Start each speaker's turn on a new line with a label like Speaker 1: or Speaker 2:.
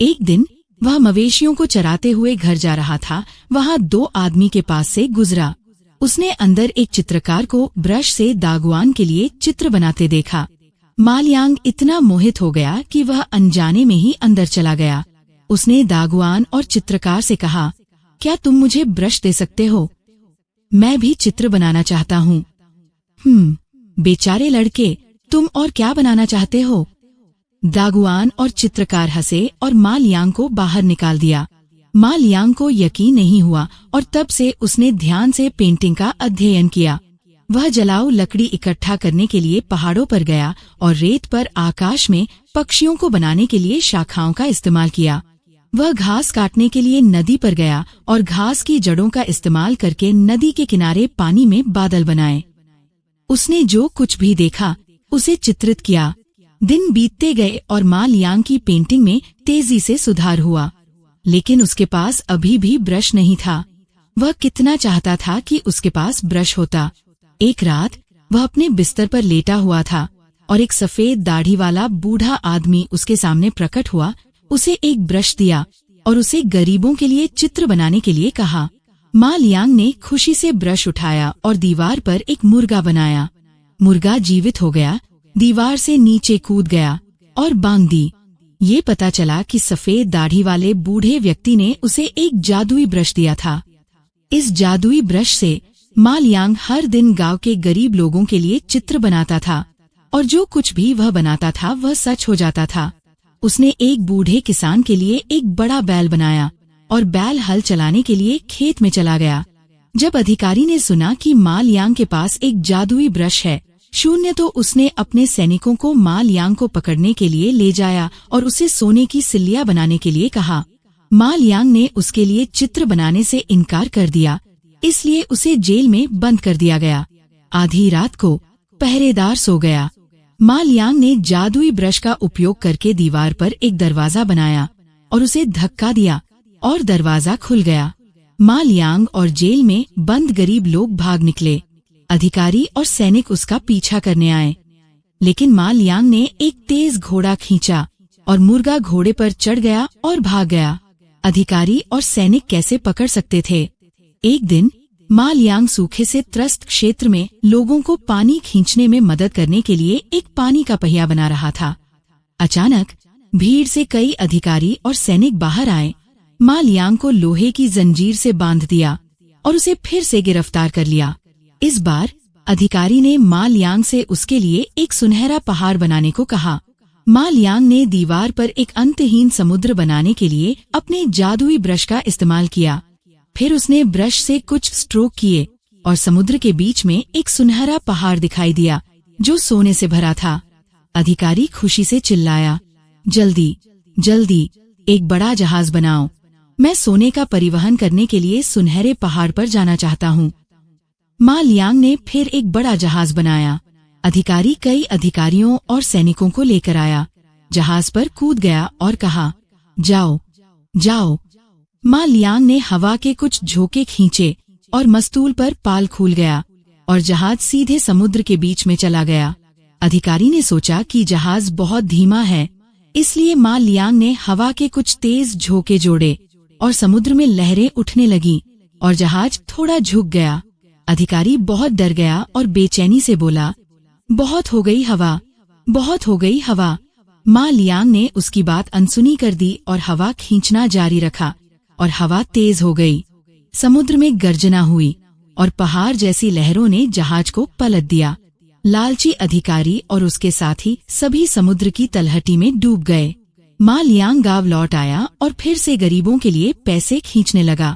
Speaker 1: एक दिन वह मवेशियों को चराते हुए घर जा रहा था। वहाँ 2 आदमी के पास से गुजरा। उसने अंदर एक चित्रकार को ब्रश से दागुआन के लिए चित्र बनाते देखा। मालयांग इतना मोहित हो गया कि वह अनजाने में ही अंदर चला गया। उसने दागुआन और चित्रकार से कहा, क्या तुम मुझे ब्रश दे सकते हो? मैं भी चित्र बनाना चाहता हूँ। बेचारे लड़के, तुम और क्या बनाना चाहते हो? दागुआन और चित्रकार हंसे और मालयांग को बाहर निकाल दिया। मालयांग को यकीन नहीं हुआ और तब से उसने ध्यान से पेंटिंग का अध्ययन किया। वह जलाऊ लकड़ी इकट्ठा करने के लिए पहाड़ों पर गया और रेत पर आकाश में पक्षियों को बनाने के लिए शाखाओं का इस्तेमाल किया। वह घास काटने के लिए नदी पर गया और घास की जड़ों का इस्तेमाल करके नदी के किनारे पानी में बादल बनाए। उसने जो कुछ भी देखा उसे चित्रित किया। दिन बीतते गए और मालयांग की पेंटिंग में तेजी से सुधार हुआ, लेकिन उसके पास अभी भी ब्रश नहीं था। वह कितना चाहता था कि उसके पास ब्रश होता। एक रात वह अपने बिस्तर पर लेटा हुआ था और एक सफेद दाढ़ी वाला बूढ़ा आदमी उसके सामने प्रकट हुआ। उसे एक ब्रश दिया और उसे गरीबों के लिए चित्र बनाने के लिए कहा। मालयांग ने खुशी से ब्रश उठाया और दीवार पर एक मुर्गा बनाया। मुर्गा जीवित हो गया, दीवार से नीचे कूद गया और बांग दी। ये पता चला कि सफेद दाढ़ी वाले बूढ़े व्यक्ति ने उसे एक जादुई ब्रश दिया था। इस जादुई ब्रश से मालयांग हर दिन गांव के गरीब लोगों के लिए चित्र बनाता था और जो कुछ भी वह बनाता था वह सच हो जाता था। उसने एक बूढ़े किसान के लिए एक बड़ा बैल बनाया और बैल हल चलाने के लिए खेत में चला गया। जब अधिकारी ने सुना कि मालयांग के पास एक जादुई ब्रश है, तो उसने अपने सैनिकों को मालयांग को पकड़ने के लिए ले जाया और उसे सोने की सिल्लियां बनाने के लिए कहा। मालयांग ने उसके लिए चित्र बनाने से इनकार कर दिया, इसलिए उसे जेल में बंद कर दिया गया। आधी रात को पहरेदार सो गया। मालयांग ने जादुई ब्रश का उपयोग करके दीवार पर एक दरवाजा बनाया और उसे धक्का दिया और दरवाजा खुल गया। मालयांग और जेल में बंद गरीब लोग भाग निकले। अधिकारी और सैनिक उसका पीछा करने आए, लेकिन मालयांग ने एक तेज घोड़ा खींचा और मुर्गा घोड़े पर चढ़ गया और भाग गया। अधिकारी और सैनिक कैसे पकड़ सकते थे? एक दिन मालयांग सूखे से त्रस्त क्षेत्र में लोगों को पानी खींचने में मदद करने के लिए एक पानी का पहिया बना रहा था। अचानक भीड़ से कई अधिकारी और सैनिक बाहर आए। मालयांग को लोहे की जंजीर से बांध दिया और उसे फिर से गिरफ्तार कर लिया। इस बार अधिकारी ने मालयांग से उसके लिए एक सुनहरा पहाड़ बनाने को कहा। मालयांग ने दीवार पर एक अंतहीन समुद्र बनाने के लिए अपने जादुई ब्रश का इस्तेमाल किया। फिर उसने ब्रश से कुछ स्ट्रोक किए और समुद्र के बीच में एक सुनहरा पहाड़ दिखाई दिया जो सोने से भरा था। अधिकारी खुशी से चिल्लाया, जल्दी जल्दी एक बड़ा जहाज बनाओ, मैं सोने का परिवहन करने के लिए सुनहरे पहाड़ पर जाना चाहता हूँ। मालयांग ने फिर एक बड़ा जहाज बनाया। अधिकारी कई अधिकारियों और सैनिकों को लेकर आया, जहाज पर कूद गया और कहा, जाओ जाओ। मालयांग ने हवा के कुछ झोंके खींचे और मस्तूल पर पाल खुल गया और जहाज सीधे समुद्र के बीच में चला गया। अधिकारी ने सोचा कि जहाज बहुत धीमा है, इसलिए मालयांग ने हवा के कुछ तेज झोंके जोड़े और समुद्र में लहरें उठने लगीं और जहाज थोड़ा झुक गया। अधिकारी बहुत डर गया और बेचैनी से बोला, बहुत हो गई हवा, बहुत हो गई हवा। मालयांग ने उसकी बात अनसुनी कर दी और हवा खींचना जारी रखा और हवा तेज हो गई। समुद्र में गर्जना हुई और पहाड़ जैसी लहरों ने जहाज को पलट दिया। लालची अधिकारी और उसके साथी सभी समुद्र की तलहटी में डूब गए। मालयांग गांव लौट आया और फिर से गरीबों के लिए पैसे खींचने लगा।